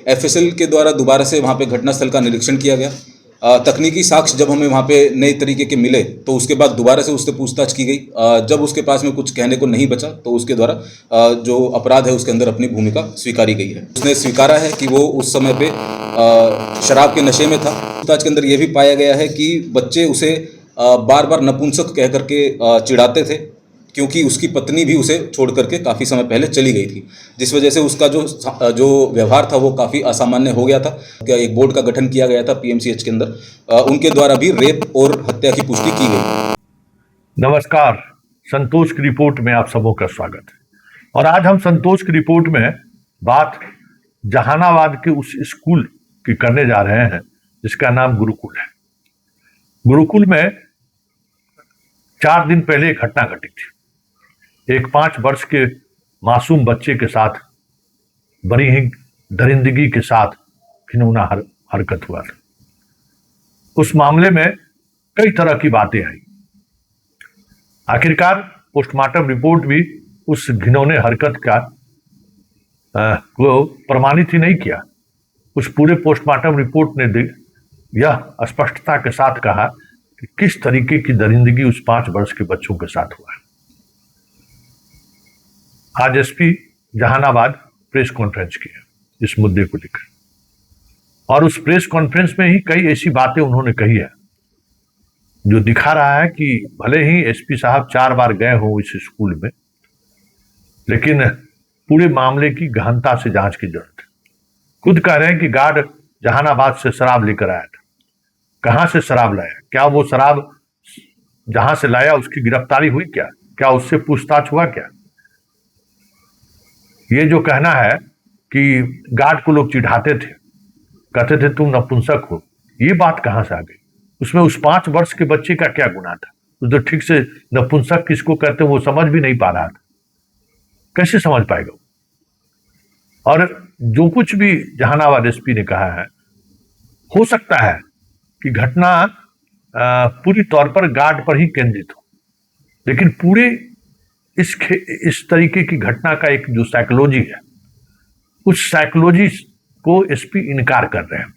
FSL के द्वारा दोबारा से वहाँ पे घटनास्थल का निरीक्षण किया गया। तकनीकी साक्ष्य जब हमें वहाँ पे नए तरीके के मिले तो उसके बाद दोबारा से उससे पूछताछ की गई। जब उसके पास में कुछ कहने को नहीं बचा तो उसके द्वारा जो अपराध है उसके अंदर अपनी भूमिका स्वीकारी गई है। उसने स्वीकारा है कि वो उस समय पे शराब के नशे में था। पूछताछ के अंदर ये भी पाया गया है कि बच्चे उसे बार बार नपुंसक कह करके चिढ़ाते थे, क्योंकि उसकी पत्नी भी उसे छोड़ करके काफ़ी समय पहले चली गई थी, जिस वजह से उसका जो व्यवहार था वो काफ़ी असामान्य हो गया था। क्या एक बोर्ड का गठन किया गया था पीएमसीएच के अंदर, उनके द्वारा भी रेप और हत्या की पुष्टि की गई। नमस्कार, संतोष की रिपोर्ट में आप सबों का स्वागत है। और आज हम संतोष की रिपोर्ट में बात जहानाबाद के उस स्कूल की करने जा रहे हैं जिसका नाम गुरुकुल है। गुरुकुल में 4 दिन पहले एक घटना घटी थी। एक 5 वर्ष के मासूम बच्चे के साथ बड़ी ही दरिंदगी के साथ घिनौना हरकत हुआ था। उस मामले में कई तरह की बातें आई। आखिरकार पोस्टमार्टम रिपोर्ट भी उस घिनौने हरकत का को प्रमाणित ही नहीं किया। उस पूरे पोस्टमार्टम रिपोर्ट ने यह स्पष्टता के साथ कहा कि किस तरीके की दरिंदगी उस 5 वर्ष के बच्चों के साथ हुआ है। आज एसपी जहानाबाद प्रेस कॉन्फ्रेंस की है इस मुद्दे को लेकर, और उस प्रेस कॉन्फ्रेंस में ही कई ऐसी बातें उन्होंने कही है जो दिखा रहा है कि भले ही एसपी साहब 4 बार गए हों इस स्कूल में, लेकिन पूरे मामले की गहनता से जांच की जरूरत है। खुद कह रहे हैं कि गार्ड जहानाबाद से शराब लेकर आया था। कहां से शराब लाया? क्या वो शराब जहां से लाया उसकी गिरफ्तारी हुई? क्या उससे पूछताछ हुआ? क्या ये जो कहना है कि गार्ड को लोग चिढ़ाते थे, कहते थे तुम नपुंसक हो, ये बात कहां से आ गई? उसमें उस 5 वर्ष के बच्चे का क्या गुनाह था? तो ठीक से नपुंसक किसको कहते वो समझ भी नहीं पा रहा था। कैसे समझ पाएगा? और जो कुछ भी जहानाबाद एसपी ने कहा है, हो सकता है कि घटना पूरी तौर पर गार्ड पर ही केंद्रित हो, लेकिन पूरे इस तरीके की घटना का एक जो साइकोलॉजी है, उस साइकोलॉजी को एसपी इनकार कर रहे हैं।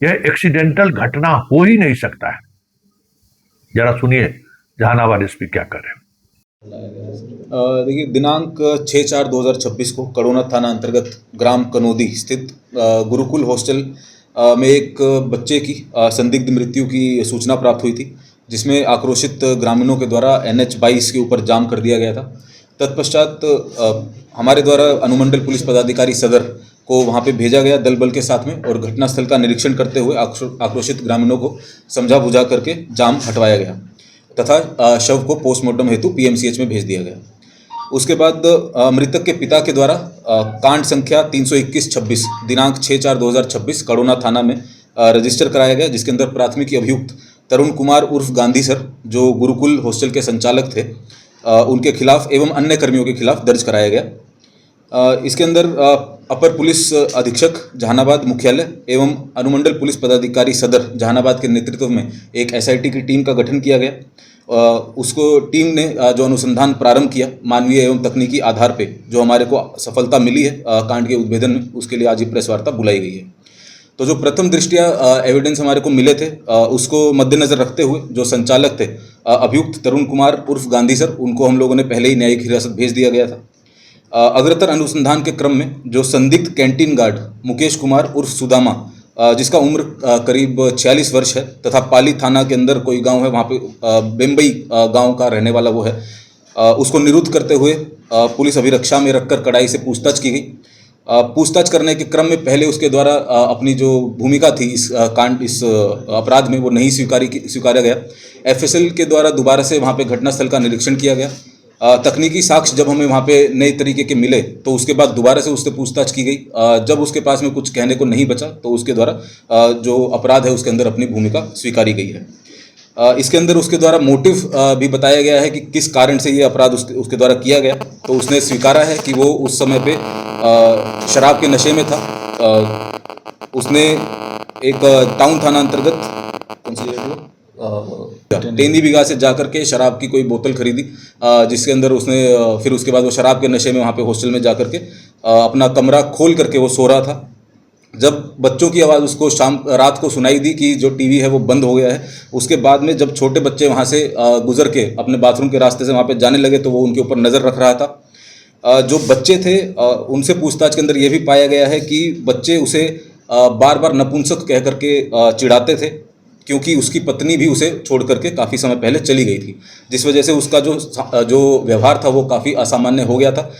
यह एक्सीडेंटल घटना हो ही नहीं सकता है। जरा सुनिए जहानाबाद एसपी क्या कर रहे हैं। देखिए, दिनांक 6/4/2026 को कड़ोना थाना अंतर्गत ग्राम कनोदी स्थित गुरुकुल हॉस्टल में एक बच्चे की संदिग्ध मृत्यु की सूचना प्राप्त हुई थी, जिसमें आक्रोशित ग्रामीणों के द्वारा NH-22 के ऊपर जाम कर दिया गया था। तत्पश्चात हमारे द्वारा अनुमंडल पुलिस पदाधिकारी सदर को वहां पे भेजा गया दल बल के साथ में, और घटनास्थल का निरीक्षण करते हुए आक्रोशित ग्रामीणों को समझा बुझा करके जाम हटवाया गया तथा शव को पोस्टमार्टम हेतु पीएमसीएच में भेज दिया गया। उसके बाद मृतक के पिता के द्वारा कांड संख्या 321/26 दिनांक 6/4/2026 कड़ोना थाना में रजिस्टर कराया गया, जिसके अंदर प्राथमिकी अभियुक्त तरुण कुमार उर्फ गांधी सर, जो गुरुकुल हॉस्टल के संचालक थे, उनके खिलाफ एवं अन्य कर्मियों के खिलाफ दर्ज कराया गया। इसके अंदर अपर पुलिस अधीक्षक जहानाबाद मुख्यालय एवं अनुमंडल पुलिस पदाधिकारी सदर जहानाबाद के नेतृत्व में एक SIT की टीम का गठन किया गया। उसको टीम ने जो अनुसंधान प्रारंभ किया मानवीय एवं तकनीकी आधार पे, जो हमारे को सफलता मिली है कांड के उद्भेदन में, उसके लिए आज ये प्रेस वार्ता बुलाई गई है। तो जो प्रथम दृष्टिया एविडेंस हमारे को मिले थे, उसको मद्देनजर रखते हुए जो संचालक थे अभियुक्त तरुण कुमार उर्फ गांधी सर, उनको हम लोगों ने पहले ही न्यायिक हिरासत भेज दिया गया था। अग्रतर अनुसंधान के क्रम में जो संदिग्ध कैंटीन गार्ड मुकेश कुमार उर्फ सुदामा, जिसका उम्र करीब 46 वर्ष है तथा पाली थाना के अंदर कोई गांव है, वहाँ पे बेम्बई गांव का रहने वाला वो है, उसको निरुद्ध करते हुए पुलिस अभिरक्षा में रखकर कड़ाई से पूछताछ की गई। पूछताछ करने के क्रम में पहले उसके द्वारा अपनी जो भूमिका थी इस अपराध में वो नहीं स्वीकारा गया। एफएसएल के द्वारा दोबारा से वहाँ पे घटनास्थल का निरीक्षण किया गया। तकनीकी साक्ष्य जब हमें वहाँ पे नए तरीके के मिले तो उसके बाद दोबारा से उससे पूछताछ की गई। जब उसके पास में कुछ कहने को नहीं बचा तो उसके द्वारा जो अपराध है उसके अंदर अपनी भूमिका स्वीकारी गई है। इसके अंदर उसके द्वारा मोटिव भी बताया गया है कि किस कारण से ये अपराध उसके द्वारा किया गया। तो उसने स्वीकारा है कि वो उस समय पे शराब के नशे में था। उसने एक टाउन थाना अंतर्गत कौन सी जगह टेंदी बिगा से जाकर के शराब की कोई बोतल खरीदी, जिसके अंदर उसने फिर उसके बाद वो शराब के नशे में वहाँ पे हॉस्टल में जाकर के अपना कमरा खोल करके वो सो रहा था। जब बच्चों की आवाज़ उसको रात को सुनाई दी कि जो टीवी है वो बंद हो गया है, उसके बाद में जब छोटे बच्चे वहाँ से गुजर के अपने बाथरूम के रास्ते से वहाँ पे जाने लगे तो वो उनके ऊपर नज़र रख रहा था। जो बच्चे थे उनसे पूछताछ के अंदर ये भी पाया गया है कि बच्चे उसे बार बार नपुंसक कह करके चिढ़ाते थे, क्योंकि उसकी पत्नी भी उसे छोड़ करके काफ़ी समय पहले चली गई थी, जिस वजह से उसका जो व्यवहार था वो काफ़ी असामान्य हो गया था।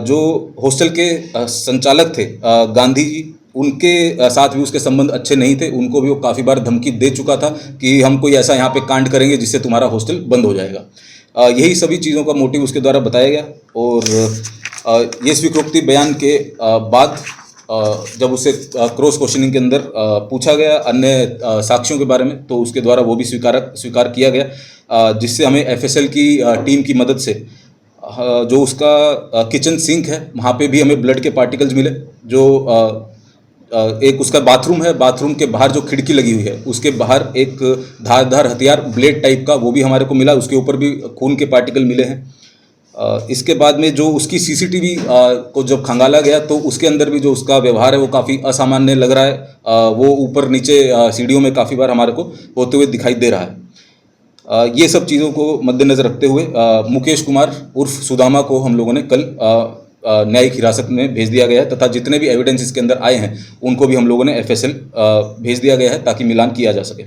जो हॉस्टल के संचालक थे गांधी जी, उनके साथ भी उसके संबंध अच्छे नहीं थे। उनको भी वो काफ़ी बार धमकी दे चुका था कि हम कोई ऐसा यहाँ पे कांड करेंगे जिससे तुम्हारा हॉस्टल बंद हो जाएगा। यही सभी चीज़ों का मोटिव उसके द्वारा बताया गया। और ये स्वीकृति बयान के बाद जब उसे क्रॉस क्वेश्चनिंग के अंदर पूछा गया अन्य साक्ष्यों के बारे में, तो उसके द्वारा वो भी स्वीकार किया गया, जिससे हमें एफएसएल की टीम की मदद से जो उसका किचन सिंक है वहाँ पे भी हमें ब्लड के पार्टिकल्स मिले। जो एक उसका बाथरूम है, बाथरूम के बाहर जो खिड़की लगी हुई है उसके बाहर एक धारदार हथियार ब्लेड टाइप का वो भी हमारे को मिला, उसके ऊपर भी खून के पार्टिकल मिले हैं। इसके बाद में जो उसकी सीसीटीवी को जब खंगाला गया तो उसके अंदर भी जो उसका व्यवहार है वो काफ़ी असामान्य लग रहा है। वो ऊपर नीचे सीढ़ियों में काफ़ी बार हमारे को होते हुए दिखाई दे रहा है। ये सब चीज़ों को मद्देनज़र रखते हुए मुकेश कुमार उर्फ सुदामा को हम लोगों ने कल न्यायिक हिरासत में भेज दिया गया है, तथा जितने भी एविडेंस इसके अंदर आए हैं उनको भी हम लोगों ने एफएसएल भेज दिया गया है ताकि मिलान किया जा सके।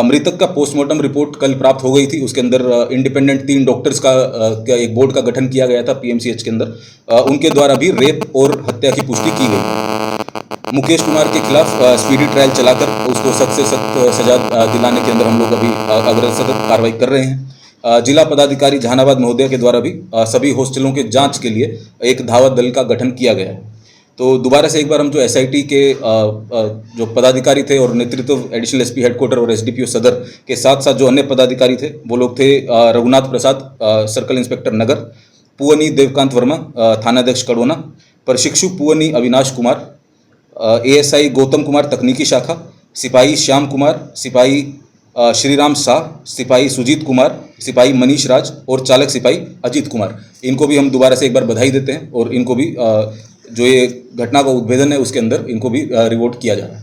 मृतक का पोस्टमार्टम रिपोर्ट कल प्राप्त हो गई थी। उसके अंदर इंडिपेंडेंट 3 डॉक्टर्स का एक बोर्ड का गठन किया गया था पीएमसीएच के अंदर। उनके द्वारा भी रेप और हत्या की पुष्टि की गई। मुकेश कुमार के खिलाफ स्पीडी ट्रायल चलाकर उसको सख्त से सख्त सजा दिलाने के अंदर हम लोग अभी अग्रसर कार्रवाई कर रहे हैं। जिला पदाधिकारी जहानाबाद महोदय के द्वारा भी सभी हॉस्टलों के जांच के लिए एक धावक दल का गठन किया गया है। तो दोबारा से एक बार हम जो एसआईटी के जो पदाधिकारी थे और नेतृत्व एडिशनल एसपी हेडक्वार्टर और एसडीपीओ सदर के साथ साथ जो अन्य पदाधिकारी थे वो लोग थे रघुनाथ प्रसाद सर्कल इंस्पेक्टर नगर, पुअनी देवकांत वर्मा थानाध्यक्ष कड़ोना, प्रशिक्षु पुअनी अविनाश कुमार, एएसआई गौतम कुमार तकनीकी शाखा, सिपाही श्याम कुमार, सिपाही श्रीराम शाह, सिपाही सुजीत कुमार, सिपाही मनीष राज और चालक सिपाही अजीत कुमार। इनको भी हम दोबारा से एक बार बधाई देते हैं और इनको भी जो ये घटना का उद्भेदन है उसके अंदर इनको भी रिवोर्ट किया जा रहा है।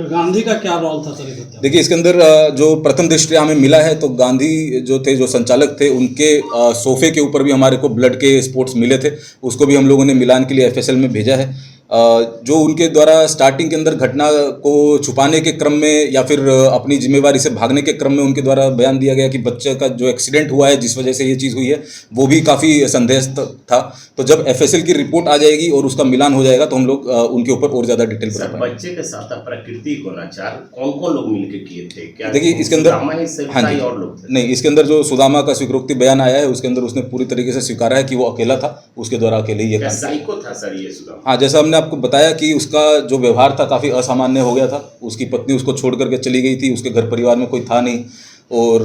गांधी का क्या रोल था सर? देखिए, इसके अंदर जो प्रथम दृष्टया हमें मिला है तो गांधी जो थे, जो संचालक थे, उनके सोफे के ऊपर भी हमारे को ब्लड के स्पॉट्स मिले थे। उसको भी हम लोगों ने मिलान के लिए एफएसएल में भेजा है। जो उनके द्वारा स्टार्टिंग के अंदर घटना को छुपाने के क्रम में या फिर अपनी जिम्मेवारी से भागने के क्रम में उनके द्वारा बयान दिया गया कि बच्चे का जो एक्सीडेंट हुआ है जिस वजह से ये चीज़ हुई है वो भी काफ़ी संदेहास्पद था। तो जब एफएसएल की रिपोर्ट आ जाएगी और उसका मिलान हो जाएगा तो हम लोग उनके ऊपर और ज़्यादा डिटेल बता पाएंगे। बच्चे के साथ प्रकृति को अनाचार कौन कौन लोग मिलकर किए थे? क्या देखिए, इसके अंदर हाँ जी, और लोग थे? नहीं, इसके अंदर जो सुदामा का स्वीकृति बयान आया है उसके अंदर उसने पूरी तरीके से स्वीकारा है कि वो अकेला था, उसके द्वारा अकेले ही ये साइको था सर ये सुदामा। हाँ, जैसा हमने आपको बताया कि उसका जो व्यवहार था काफ़ी असामान्य हो गया था। उसकी पत्नी उसको छोड़ करके चली गई थी, उसके घर परिवार में कोई था नहीं और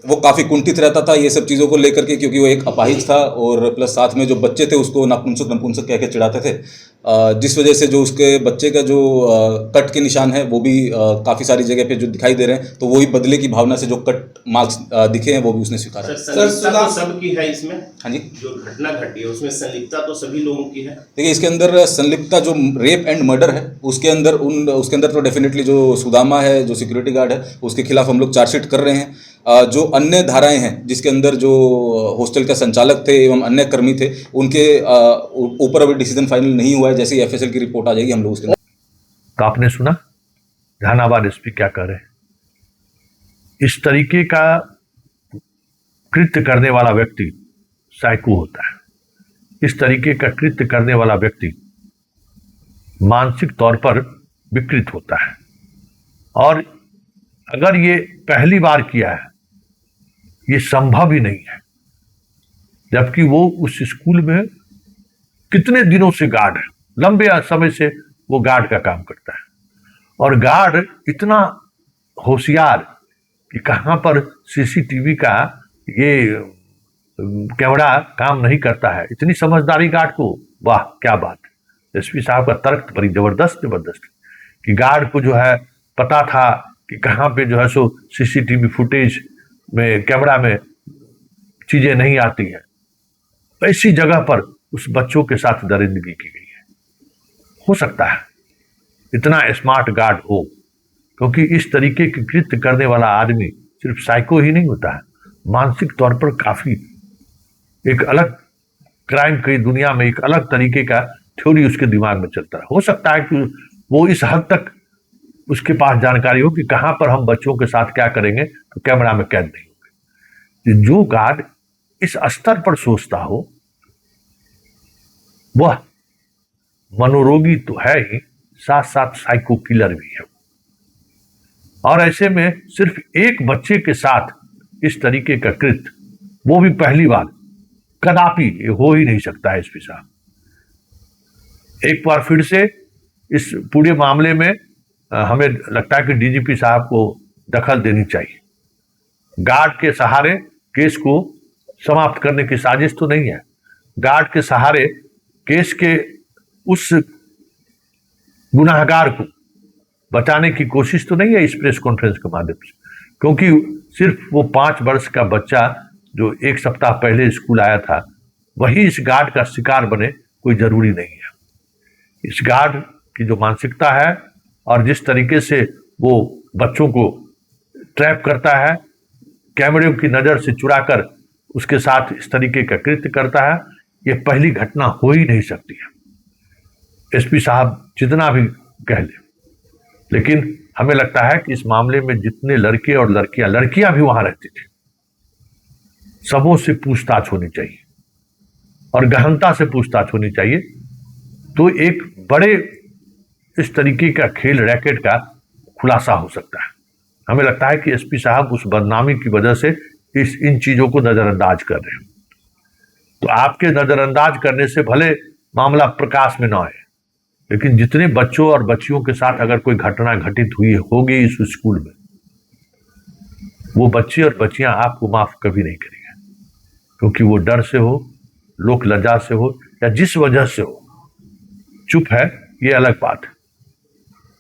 वो काफ़ी कुंठित रहता था ये सब चीज़ों को लेकर के, क्योंकि वो एक अपाहिज था और प्लस साथ में जो बच्चे थे उसको नपुंसक कह के चिढ़ाते थे, जिस वजह से जो उसके बच्चे का जो कट के निशान है वो भी काफ़ी सारी जगह पे जो दिखाई दे रहे हैं, तो वही बदले की भावना से जो कट मार्क्स दिखे हैं वो भी उसने स्वीकारा। संलिप्तता तो सबकी है इसमें? हाँ जी, जो घटना घटी है उसमें संलिप्तता तो सभी लोगों की है। देखिए, इसके अंदर संलिप्तता जो रेप एंड मर्डर है उसके अंदर तो डेफिनेटली जो सुदामा है, जो सिक्योरिटी गार्ड है, उसके खिलाफ हम लोग चार्जशीट कर रहे हैं। जो अन्य धाराएं हैं जिसके अंदर जो हॉस्टल का संचालक थे एवं अन्य कर्मी थे उनके ऊपर अभी डिसीजन फाइनल नहीं हुआ है। जैसे ही एफएसएल की रिपोर्ट आ जाएगी हम लोग उसके तो आपने सुना जहानाबाद एसपी क्या कर रहे हैं। इस तरीके का कृत्य करने वाला व्यक्ति साइको होता है। इस तरीके का कृत्य करने वाला व्यक्ति मानसिक तौर पर विकृत होता है और अगर ये पहली बार किया है ये संभव ही नहीं है, जबकि वो उस स्कूल में कितने दिनों से गार्ड है, लंबे समय से वो गार्ड का काम करता है और गार्ड इतना होशियार कि कहाँ पर सीसीटीवी का ये कैमरा काम नहीं करता है, इतनी समझदारी गार्ड को, वाह क्या बात है। एसपी साहब का तर्क बड़ी जबरदस्त कि गार्ड को जो है पता था कि कहाँ पे जो है सो सीसीटीवी फुटेज में कैमरा में चीजें नहीं आती हैं, ऐसी जगह पर उस बच्चों के साथ दरिंदगी की गई है। हो सकता है इतना स्मार्ट गार्ड हो, क्योंकि इस तरीके के कृत्य करने वाला आदमी सिर्फ साइको ही नहीं होता है, मानसिक तौर पर काफी एक अलग क्राइम की दुनिया में एक अलग तरीके का थ्योरी उसके दिमाग में चलता है। हो सकता है कि वो इस हद तक उसके पास जानकारी हो कि कहां पर हम बच्चों के साथ क्या करेंगे तो कैमरा में कैद नहीं होंगे। जो गार्ड इस स्तर पर सोचता हो वह मनोरोगी तो है ही, साथ साथ साइको किलर भी है। और ऐसे में सिर्फ एक बच्चे के साथ इस तरीके का कृत्य, वो भी पहली बार, कदापि हो ही नहीं सकता है। एसपी साहब, एक बार फिर से इस पूरे मामले में हमें लगता है कि डीजीपी साहब को दखल देनी चाहिए। गार्ड के सहारे केस को समाप्त करने की साजिश तो नहीं है, गार्ड के सहारे केस के उस गुनाहगार को बचाने की कोशिश तो नहीं है इस प्रेस कॉन्फ्रेंस के माध्यम से, क्योंकि सिर्फ वो 5 वर्ष का बच्चा जो 1 सप्ताह पहले स्कूल आया था वही इस गार्ड का शिकार बने, कोई जरूरी नहीं है। इस गार्ड की जो मानसिकता है और जिस तरीके से वो बच्चों को ट्रैप करता है, कैमरे की नजर से चुराकर उसके साथ इस तरीके का कृत्य करता है, ये पहली घटना हो ही नहीं सकती है। एसपी साहब जितना भी कह ले, लेकिन हमें लगता है कि इस मामले में जितने लड़के और लड़कियां भी वहां रहती थी, सबों से पूछताछ होनी चाहिए और गहनता से पूछताछ होनी चाहिए, तो एक बड़े इस तरीके का खेल रैकेट का खुलासा हो सकता है। हमें लगता है कि एसपी साहब उस बदनामी की वजह से इन चीजों को नजरअंदाज कर रहे हैं। तो आपके नजरअंदाज करने से भले मामला प्रकाश में ना आए, लेकिन जितने बच्चों और बच्चियों के साथ अगर कोई घटना घटित हुई होगी इस स्कूल में, वो बच्चे और बच्चियां आपको माफ कभी नहीं करेंगे, क्योंकि वो डर से हो, लोक लज्जा से हो, या जिस वजह से हो, चुप है ये अलग बात है।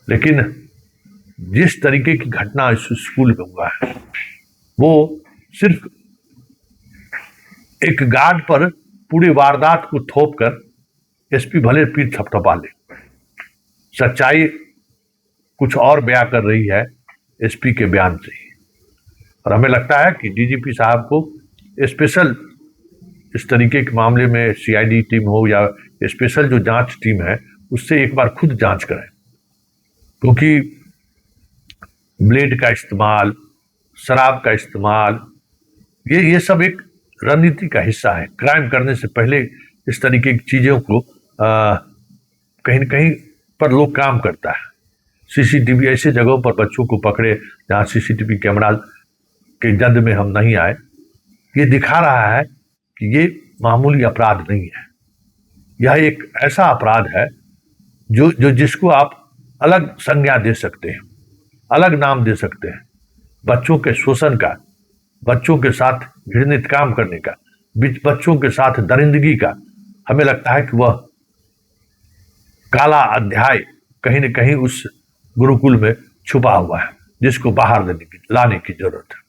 लेकिन जिस तरीके की घटना इस स्कूल में हुआ है, वो सिर्फ एक गार्ड पर पूरी वारदात को थोप कर एसपी भले पीठ थपथपा ले, सच्चाई कुछ और बयां कर रही है एसपी के बयान से ही। और हमें लगता है कि डीजीपी साहब को स्पेशल इस तरीके के मामले में सीआईडी टीम हो या स्पेशल जो जांच टीम है उससे एक बार खुद जांच करें, क्योंकि ब्लेड का इस्तेमाल, शराब का इस्तेमाल, ये सब एक रणनीति का हिस्सा है। क्राइम करने से पहले इस तरीके की चीज़ों को कहीं न कहीं पर लोग काम करता है। सीसीटीवी ऐसे जगहों पर बच्चों को पकड़े जहाँ सीसीटीवी कैमरा के जद में हम नहीं आए, ये दिखा रहा है कि ये मामूली अपराध नहीं है। यह एक ऐसा अपराध है जो जिसको आप अलग संज्ञा दे सकते हैं, अलग नाम दे सकते हैं। बच्चों के शोषण का, बच्चों के साथ घृणित काम करने का, बच्चों के साथ दरिंदगी का, हमें लगता है कि वह काला अध्याय कहीं न कहीं उस गुरुकुल में छुपा हुआ है, जिसको बाहर लाने की जरूरत है।